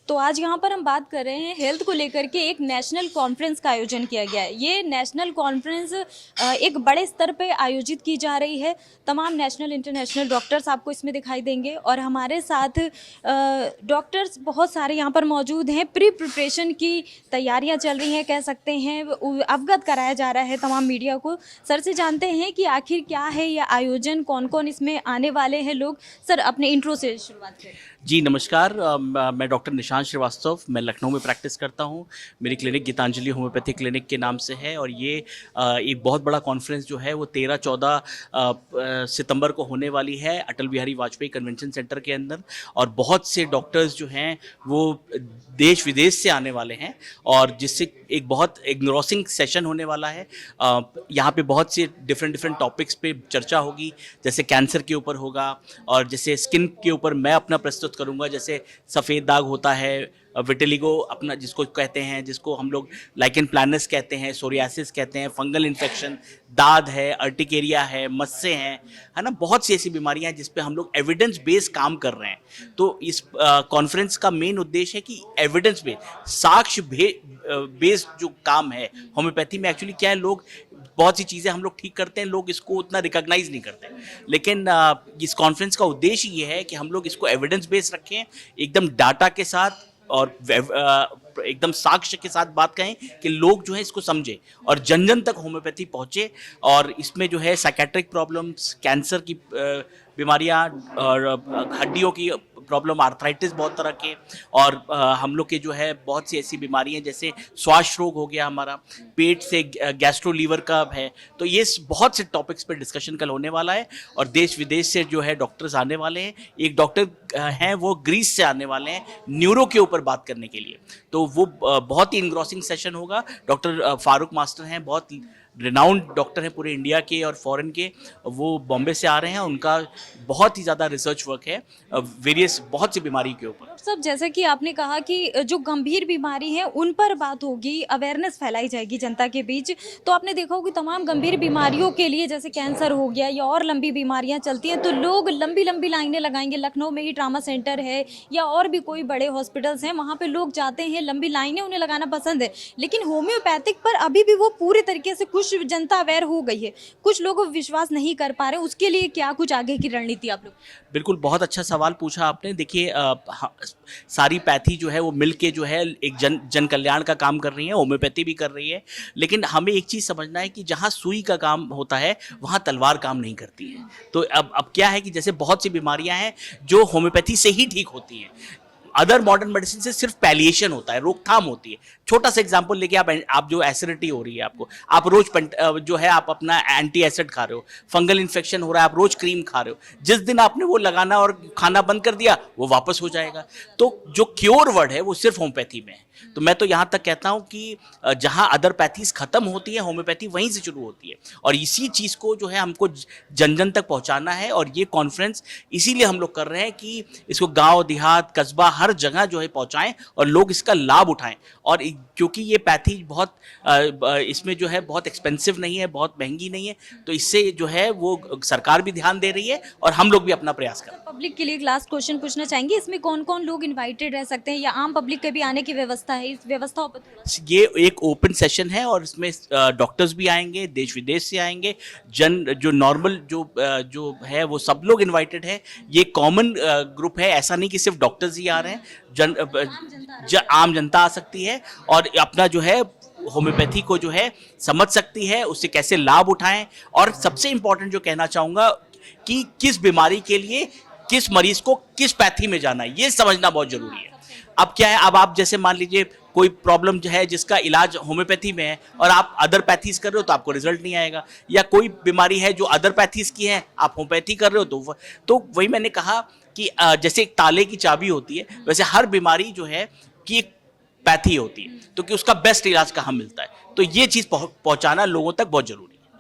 तो आज यहाँ पर हम बात कर रहे हैं हेल्थ को लेकर के एक नेशनल कॉन्फ्रेंस का आयोजन किया गया है। ये नेशनल कॉन्फ्रेंस एक बड़े स्तर पे आयोजित की जा रही है। तमाम नेशनल इंटरनेशनल डॉक्टर्स आपको इसमें दिखाई देंगे और हमारे साथ डॉक्टर्स बहुत सारे यहाँ पर मौजूद हैं। प्री प्रिपरेशन की तैयारियाँ चल रही हैं, कह सकते हैं, अवगत कराया जा रहा है तमाम मीडिया को। सर से जानते हैं कि आखिर क्या है यह आयोजन, कौन कौन इसमें आने वाले हैं लोग। सर अपने इंट्रो से शुरुआत करें। जी नमस्कार, मैं डॉक्टर निशांत श्रीवास्तव, मैं लखनऊ में प्रैक्टिस करता हूँ। मेरी क्लिनिक गीतांजलि होम्योपैथी क्लिनिक के नाम से है और ये एक बहुत बड़ा कॉन्फ्रेंस जो है वो 13-14 सितंबर को होने वाली है अटल बिहारी वाजपेयी कन्वेंशन सेंटर के अंदर। और बहुत से डॉक्टर्स जो हैं वो देश विदेश से आने वाले हैं और जिससे एक बहुत एग्नोसिंग सेशन होने वाला है। यहाँ पे बहुत से डिफरेंट टॉपिक्स पे चर्चा होगी, जैसे कैंसर के ऊपर होगा और जैसे स्किन के ऊपर मैं अपना प्रस्तुत करूँगा, जैसे सफ़ेद दाग होता है, विटिलिगो अपना जिसको कहते हैं, जिसको हम लोग लाइकेन प्लानस कहते हैं, सोरियासिस कहते हैं, फंगल इन्फेक्शन, दाद है, अर्टिकेरिया है, मस्से हैं, है ना। बहुत सी ऐसी बीमारियां हैं जिस पे हम लोग एविडेंस बेस्ड काम कर रहे हैं। तो इस कॉन्फ्रेंस का मेन उद्देश्य है कि एविडेंस बेस्ड, साक्ष्य बेस्ड जो काम है होम्योपैथी में। एक्चुअली क्या है, लोग बहुत सी चीज़ें हम लोग ठीक करते हैं, लोग इसको उतना रिकॉग्नाइज नहीं करते, लेकिन इस कॉन्फ्रेंस का उद्देश्य ये है कि हम लोग इसको एविडेंस बेस्ड रखें, एकदम डाटा के साथ और एकदम साक्ष्य के साथ बात कहें कि लोग जो है इसको समझे और जन जन तक होम्योपैथी पहुंचे। और इसमें जो है साइकेट्रिक प्रॉब्लम्स, कैंसर की बीमारियां और हड्डियों की प्रॉब्लम, आर्थराइटिस बहुत तरह के, और हम लोग के जो है बहुत सी ऐसी बीमारियां जैसे श्वास रोग हो गया, हमारा पेट से गैस्ट्रो लीवर का है। तो ये बहुत से टॉपिक्स पर डिस्कशन कल होने वाला है और देश विदेश से जो है डॉक्टर्स आने वाले हैं। एक डॉक्टर हैं वो ग्रीस से आने वाले हैं न्यूरो के ऊपर बात करने के लिए। तो वो बहुत ही इनग्रॉसिंग सेशन होगा। डॉक्टर फारूक मास्टर हैं, बहुत रिनाउंड डॉक्टर हैं पूरे इंडिया के और फॉरेन के, वो बॉम्बे से आ रहे हैं। उनका बहुत ही ज़्यादा रिसर्च वर्क है वेरियस बहुत सी बीमारी के ऊपर। सब जैसे कि आपने कहा कि जो गंभीर बीमारी है उन पर बात होगी, अवेयरनेस फैलाई जाएगी जनता के बीच। तो आपने देखा होगा कि तमाम गंभीर बीमारियों के लिए, जैसे कैंसर हो गया या और लंबी बीमारियां चलती हैं, तो लोग लंबी लंबी लाइनें लगाएंगे। लखनऊ में ही ट्रामा सेंटर है या और भी कोई बड़े हॉस्पिटल्स हैं, वहाँ पे लोग जाते हैं, लंबी लाइनें उन्हें लगाना पसंद है। लेकिन होम्योपैथिक पर अभी भी वो पूरी तरीके से, कुछ जनता अवेयर हो गई है, कुछ लोग विश्वास नहीं कर पा रहे। उसके लिए क्या कुछ आगे की रणनीति आप लोग? बिल्कुल, बहुत अच्छा सवाल पूछा आपने। देखिए, सारी पैथी जो है वो मिलके जो है एक जन कल्याण का काम कर रही है, होम्योपैथी भी कर रही है। लेकिन हमें एक चीज़ समझना है कि जहाँ सुई का काम होता है वहाँ तलवार काम नहीं करती है। तो अब क्या है कि जैसे बहुत सी बीमारियाँ हैं जो होम्योपैथी से ही ठीक होती हैं। अदर मॉडर्न मेडिसिन से सिर्फ पैलिएशन होता है, रोकथाम होती है। छोटा सा एग्जांपल लेके आप जो एसिडिटी हो रही है आपको, आप रोज जो है आप अपना एंटी एसिड खा रहे हो, फंगल इन्फेक्शन हो रहा है, आप रोज क्रीम खा रहे हो। जिस दिन आपने वो लगाना और खाना बंद कर दिया, वो वापस हो जाएगा। तो जो क्योर वर्ड है वो सिर्फ होम्योपैथी में है। तो मैं तो यहाँ तक कहता हूँ कि जहाँ अदर पैथीज खत्म होती है, होम्योपैथी वहीं से शुरू होती है। और इसी चीज़ को जो है हमको जन जन तक पहुँचाना है। और ये कॉन्फ्रेंस इसीलिए हम लोग कर रहे हैं कि इसको गांव देहात कस्बा हर जगह जो है पहुँचाएं और लोग इसका लाभ उठाएं। और क्योंकि ये पैथी बहुत इसमें जो है बहुत एक्सपेंसिव नहीं है, बहुत महंगी नहीं है, तो इससे जो है वो सरकार भी ध्यान दे रही है और हम लोग भी अपना प्रयास कर रहे हैं। पब्लिक के लिए एक लास्ट क्वेश्चन पूछना चाहेंगे, इसमें कौन कौन लोग इनवाइटेड रह सकते हैं या आम पब्लिक के भी आने की व्यवस्था है? इस व्यवस्था पर ये एक ओपन सेशन है और इसमें डॉक्टर्स भी आएंगे, देश विदेश से आएंगे, जो नॉर्मल जो है वो सब लोग इनवाइटेड है। ये कॉमन ग्रुप है, ऐसा नहीं कि सिर्फ डॉक्टर्स ही आ रहे हैं, आम जनता आ सकती है और अपना जो है होम्योपैथी को जो है समझ सकती है, उससे कैसे लाभ उठाएं। और सबसे इम्पोर्टेंट जो कहना चाहूँगा कि किस बीमारी के लिए किस मरीज को किस पैथी में जाना है, ये समझना बहुत जरूरी है। अब क्या है, अब आप जैसे मान लीजिए कोई प्रॉब्लम जो है जिसका इलाज होम्योपैथी में है और आप अदर पैथीज कर रहे हो तो आपको रिजल्ट नहीं आएगा, या कोई बीमारी है जो अदर पैथीज की है आप होम्योपैथी कर रहे हो तो वही मैंने कहा कि जैसे एक ताले की चाबी होती है, वैसे हर बीमारी जो है कि एक पैथी होती है, तो कि उसका बेस्ट इलाज कहाँ मिलता है। तो ये चीज़ पहुँचाना लोगों तक बहुत जरूरी है।